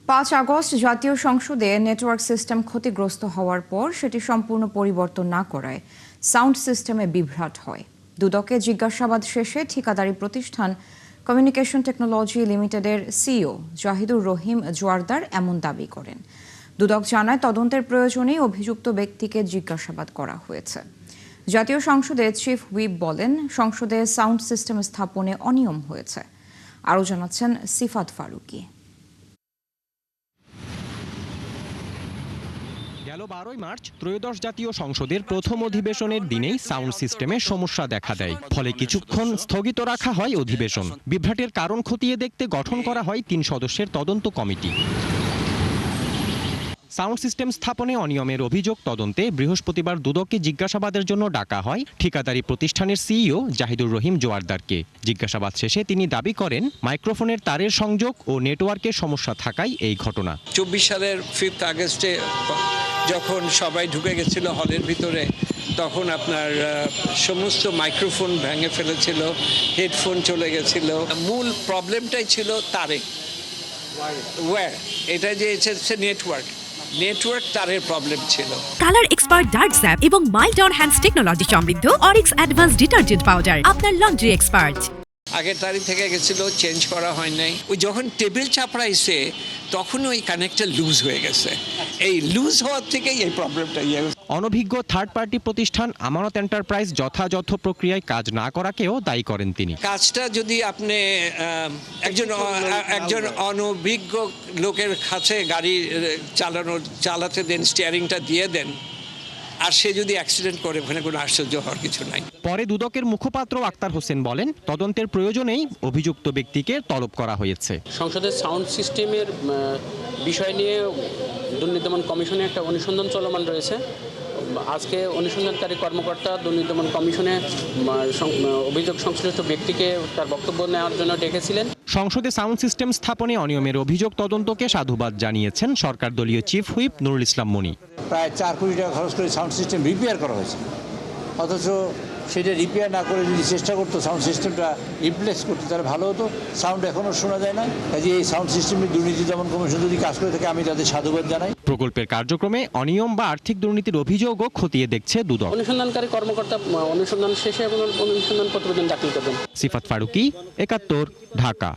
5 August জাতীয় সংসদে network system ক্ষতিগ্রস্ত হওয়ার পর সেটি সম্পূর্ণ পরিবর্তন না করায় সাউন্ড সিস্টেমে বিভ্রাট হয়। দুদকে জিজ্ঞাসাবাদ শেষে ঠিকাদারি প্রতিষ্ঠান কমিউনিকেশন টেকনোলজি লিমিটেডের সিইও জাহিদুর রহিম জোয়ারদার এমন দাবি করেন। দুদক জানায়, তদন্তের প্রয়োজনে অভিযুক্ত ব্যক্তিকে জিজ্ঞাসাবাদ করা হয়েছে। জাতীয় সংসদে চিফ হুইপ বলেন, সংসদে সাউন্ড সিস্টেম স্থাপনে অনিয়ম হয়েছে। আরও জানাচ্ছেন সিফাত ফারুকী। গেল 12 মার্চ ত্রয়োদশ জাতীয় সংসদের প্রথম অধিবেশনের দিনেই সাউন্ড সিস্টেমে সমস্যা দেখা দেয়। ফলে কিছুক্ষণ স্থগিত রাখা হয় অধিবেশন। বিভ্রাটের কারণ খতিয়ে দেখতে গঠন করা হয় 3 সদস্যের তদন্ত কমিটি। সাউন্ড সিস্টেম স্থাপনে অনিয়মের অভিযোগ তদন্তে বৃহস্পতিবার দুদককে জিজ্ঞাসাবাদের জন্য ডাকা হয় ঠিকাদারি প্রতিষ্ঠানের সিইও জাহিদুর রহিম জোয়ারদারকে। জিজ্ঞাসাবাদ শেষে তিনি দাবি করেন, মাইক্রোফোনের তারের সংযোগ ও নেটওয়ার্কের সমস্যা থাকায় এই ঘটনা। 24 সালের 5 আগস্টে যখন সবাই ঢুকে গেছিল হলের ভিতরে, তখন আপনার সমস্ত মাইক্রোফোন ভেঙে ফেলেছিল, হেডফোন চলে গেছিল। মূল প্রবলেমটাই ছিল তারে ওয়্যার, এটা যে নেটওয়ার্ক তারের প্রবলেম ছিল। কালার এক্সপার্ট ডার্ক স্যাপ এবং মাইল্ড অন হ্যান্ডস টেকনোলজি সমৃদ্ধ অরিক্স অ্যাডভান্স ডিটারজেন্ট পাউডার আপনার লন্ড্রি এক্সপার্ট। আগের তারিখ থেকে গেছিল, চেঞ্জ করা হয় নাই। ওই যখন টেবিল চাপড়াইছে তখন ওই কানেক্টর লুজ হয়ে গেছে। এই লুজ হওয়ার থেকেই এই প্রবলেমটা। অনভিজ্ঞ থার্ড পার্টি প্রতিষ্ঠান আমানত এন্টারপ্রাইজ যথাযথ প্রক্রিয়ায় কাজ না করাকেও দায়ী করেন তিনি। কাজটা যদি আপনি একজন অনভিজ্ঞ লোকের কাছে গাড়ি চালাতে দেন, স্টিয়ারিংটা দিয়ে দেন, আর সে যদি অ্যাক্সিডেন্ট করে, ওখানে কোনো আশ্চর্য হওয়ার কিছু নাই। পরে দুদকের মুখপাত্র আক্তার হোসেন বলেন, তদন্তের প্রয়োজনেই অভিযুক্ত ব্যক্তিকে তলব করা হয়েছে। সংসদের সাউন্ড সিস্টেমের বিষয় নিয়ে দুর্নীতি দমন কমিশনে একটা অনুসন্ধান চলমান রয়েছে। আজকে অনুসন্ধানকারী কর্মকর্তা দুর্নীতি দমন কমিশনে অভিযোগ সংশ্লিষ্ট ব্যক্তিকে তার বক্তব্য নেওয়ার জন্য ডেকেছিলেন। সংসদে সাউন্ড সিস্টেম স্থাপনে অনিয়মের অভিযোগ তদন্তকে সাধুবাদ জানিয়েছেন সরকার দলীয় চিফ হুইপ নুরুল ইসলাম মনি। প্রায় 4 কোটি টাকা খরচ করে সাউন্ড সিস্টেম রিপেয়ার করা হয়েছে, অথচ সেটা রিপেয়ার না করে যদি চেষ্টা করতো সাউন্ড সিস্টেমটা রিপ্লেস করতে, তাহলে ভালো হতো। সাউন্ড এখনও শোনা যায় না। কাজে এই সাউন্ড সিস্টেমের দুর্নীতি দমন কমিশন যদি কাজ করে থাকে, আমি তাদের সাধুবাদ জানাই। প্রকল্পের কার্যক্রমে অনিয়ম বা আর্থিক দুর্নীতির অভিযোগও খতিয়ে দেখছে দুদক। অনুসন্ধানকারী কর্মকর্তা অনুসন্ধান শেষে এবং অনুসন্ধান প্রতিবেদন দাখিল করবেন। সিফাত ফারুকী, 71, ঢাকা।